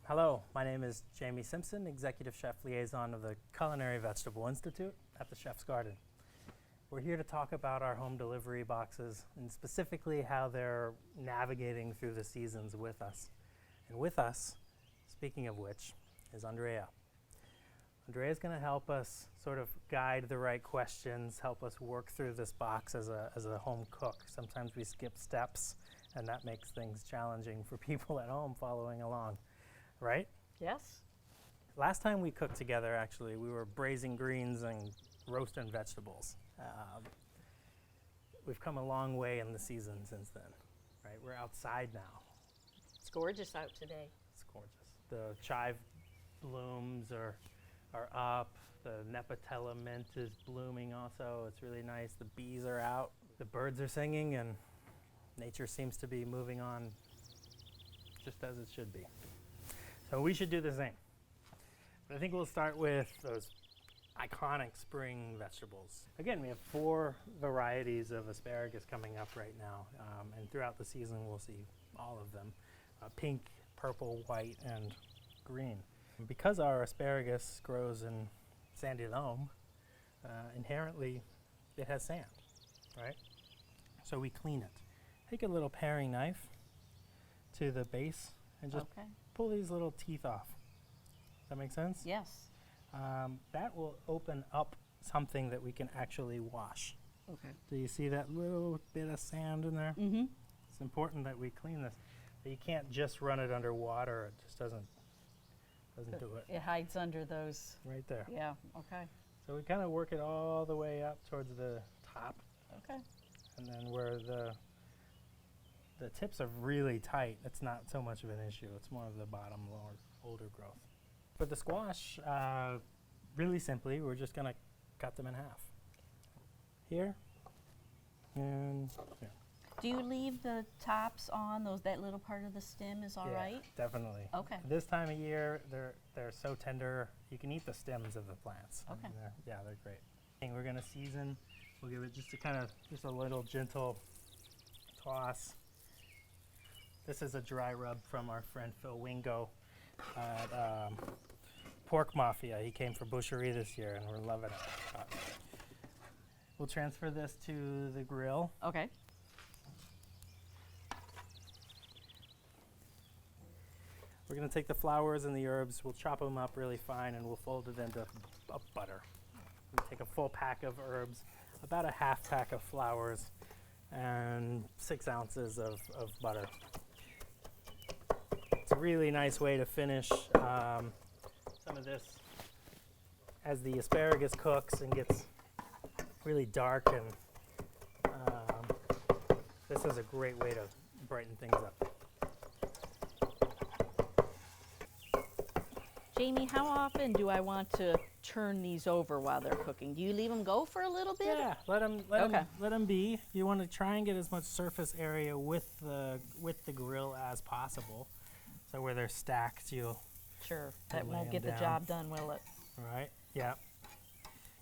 Hello, my name is Jamie Simpson, Executive Chef Liaison of the Culinary Vegetable Institute at the Chef's Garden. We're here to talk about our home delivery boxes and specifically how they're navigating through the seasons with us. And with us, speaking of which, is Andrea. Andrea is going to help us sort of guide the right questions, help us work through this box as a home cook. Sometimes we skip steps, and that makes things challenging for people at home following along. Right? Yes. Last time we cooked together, actually, we were braising greens and roasting vegetables. We've come a long way in the season since then, right? We're outside now. It's gorgeous out today. It's gorgeous. The chive blooms are up. The Nepentala mint is blooming also. It's really nice. The bees are out. The birds are singing, and nature seems to be moving on just as it should be. So we should do the same. But I think we'll start with those iconic spring vegetables. Again, we have 4 varieties of asparagus coming up right now, and throughout the season we'll see all of them. Pink, purple, white, and green. And because our asparagus grows in sandy loam, inherently it has sand, right? So we clean it. Take a little paring knife to the base and just pull these little teeth off. Does that make sense? Yes. That will open up something that we can actually wash. Okay. Do you see that little bit of sand in there? Mm-hmm. It's important that we clean this. But you can't just run it under water. It just doesn't do it. It hides under those. Right there. Yeah. Okay. So we kind of work it all the way up towards the top. Okay. And then where the tips are really tight, it's not so much of an issue. It's more of the bottom, lower, older growth. For the squash, really simply, we're just going to cut them in half. Here and here. Do you leave the tops on that little part of the stem is all right? Definitely. Okay. This time of year, they're so tender. You can eat the stems of the plants. Okay. They're great. And we're going to season. We'll give it just a little gentle toss. This is a dry rub from our friend Phil Wingo at Pork Mafia. He came for Boucherie this year, and we're loving it. We'll transfer this to the grill. Okay. We're going to take the flowers and the herbs, we'll chop them up really fine, and we'll fold it into butter. We'll take a full pack of herbs, about a half pack of flowers, and 6 ounces of butter. It's a really nice way to finish some of this as the asparagus cooks and gets really dark, and this is a great way to brighten things up. Jamie, how often do I want to turn these over while they're cooking? Do you leave them go for a little bit? Yeah, let them be. You want to try and get as much surface area with the grill as possible. So where they're stacked, you'll That won't get the job done, will it? Right. Yeah.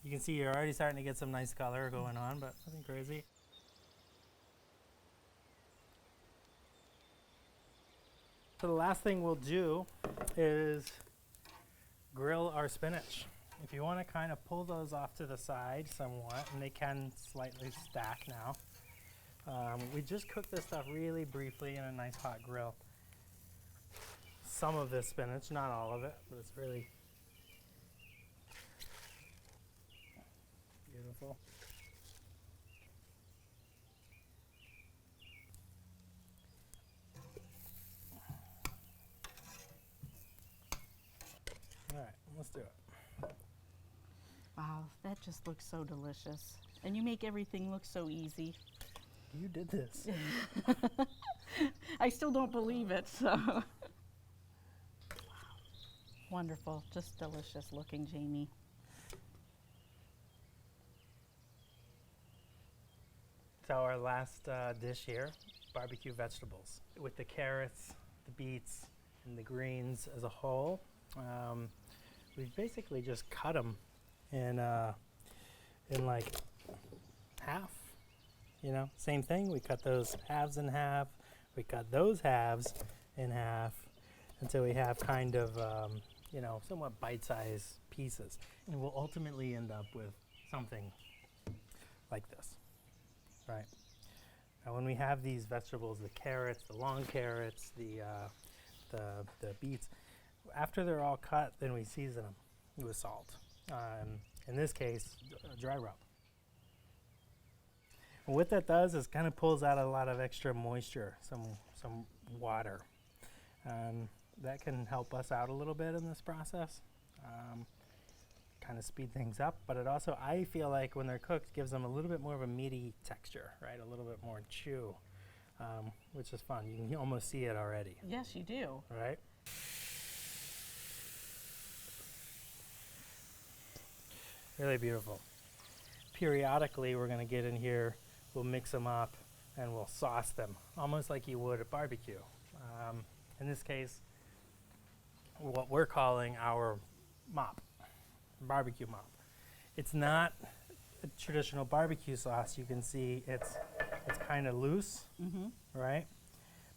You can see you're already starting to get some nice color going on, but nothing crazy. So the last thing we'll do is grill our spinach. If you want to kind of pull those off to the side somewhat, and they can slightly stack now. We just cook this stuff really briefly in a nice hot grill. Some of this spinach, not all of it, but it's really beautiful. All right, let's do it. Wow, that just looks so delicious. And you make everything look so easy. You did this. I still don't believe it, so. Wow. Wonderful, just delicious looking, Jamie. So our last dish here, BBQ Vegetables. With the carrots, the beets, and the greens as a whole, we've basically just cut them in like half. You know, same thing. We cut those halves in half. We cut those halves in half, until we have kind of, somewhat bite-sized pieces. And we'll ultimately end up with something like this, right? Now when we have these vegetables, the carrots, the long carrots, the beets, after they're all cut, then we season them with salt. In this case, dry rub. And what that does is kind of pulls out a lot of extra moisture, some water. That can help us out a little bit in this process, kind of speed things up, but it also, I feel like when they're cooked, gives them a little bit more of a meaty texture, right? A little bit more chew, which is fun. You can almost see it already. Yes, you do. Right? Really beautiful. Periodically, we're going to get in here, we'll mix them up, and we'll sauce them, almost like you would at barbecue. In this case, what we're calling our mop, barbecue mop. It's not a traditional barbecue sauce. You can see it's kind of loose, right?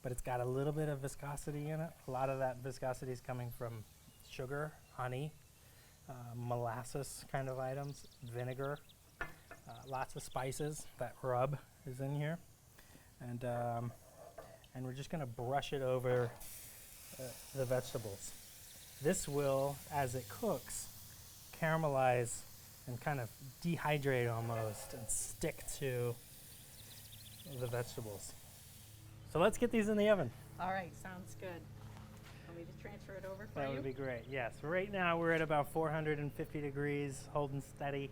But it's got a little bit of viscosity in it. A lot of that viscosity is coming from sugar, honey, molasses kind of items, vinegar, lots of spices. That rub is in here. And we're just going to brush it over the vegetables. This will, as it cooks, caramelize and kind of dehydrate almost and stick to the vegetables. So let's get these in the oven. All right, sounds good. Want me to transfer it over for you? That would be great, yes. Right now we're at about 450 degrees, holding steady.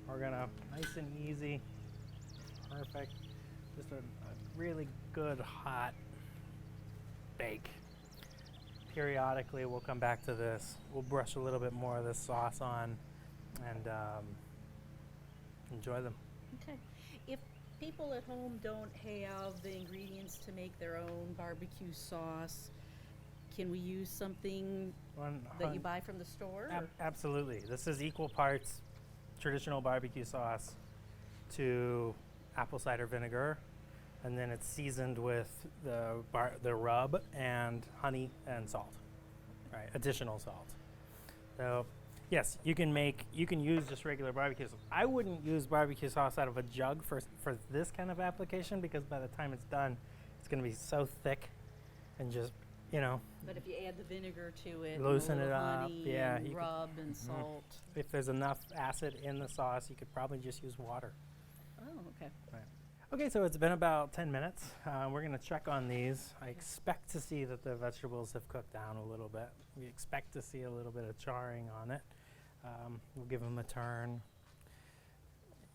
We're gonna, nice and easy, perfect. Just a really good hot bake. Periodically we'll come back to this. We'll brush a little bit more of this sauce on and enjoy them. Okay. If people at home don't have the ingredients to make their own barbecue sauce, can we use something that you buy from the store? Absolutely. This is equal parts traditional barbecue sauce to apple cider vinegar, and then it's seasoned with the rub and honey and salt, right? Additional salt. So yes, you can use just regular barbecue sauce. I wouldn't use barbecue sauce out of a jug for this kind of application, because by the time it's done, it's going to be so thick and just, But if you add the vinegar to it, loosen and it up, honey yeah, and rub and salt. If there's enough acid in the sauce, you could probably just use water. Oh, okay. Right. Okay, so it's been about 10 minutes. We're going to check on these. I expect to see that the vegetables have cooked down a little bit. We expect to see a little bit of charring on it. We'll give them a turn.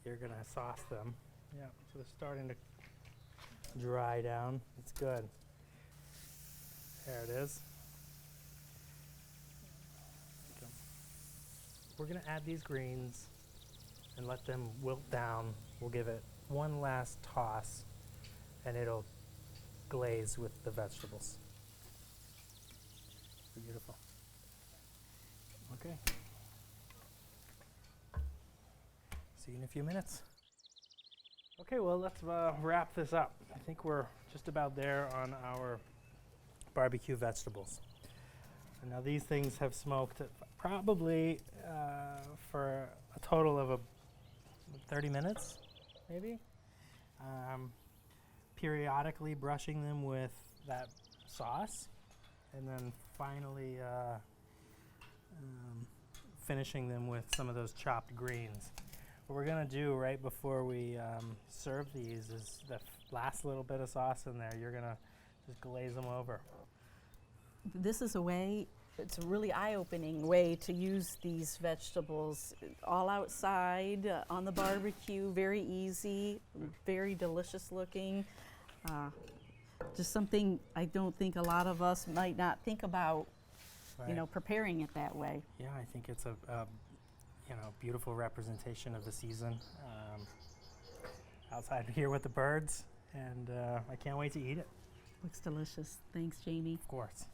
You're going to sauce them. Yeah, so they're starting to dry down. It's good. There it is. Okay. We're going to add these greens and let them wilt down. We'll give it one last toss and it'll glaze with the vegetables. Beautiful. Okay. See you in a few minutes. Okay, well, let's wrap this up. I think we're just about there on our barbecue vegetables. And now these things have smoked probably for a total of 30 minutes, maybe. Periodically brushing them with that sauce, and then finally finishing them with some of those chopped greens. What we're gonna do right before we serve these is the last little bit of sauce in there, you're gonna just glaze them over. This is a way, it's a really eye-opening way to use these vegetables all outside on the barbecue, very easy, very delicious looking. Just something I don't think a lot of us might not think about, Right. preparing it that way. Yeah, I think it's a beautiful representation of the season outside here with the birds, and I can't wait to eat it. Looks delicious. Thanks, Jamie. Of course.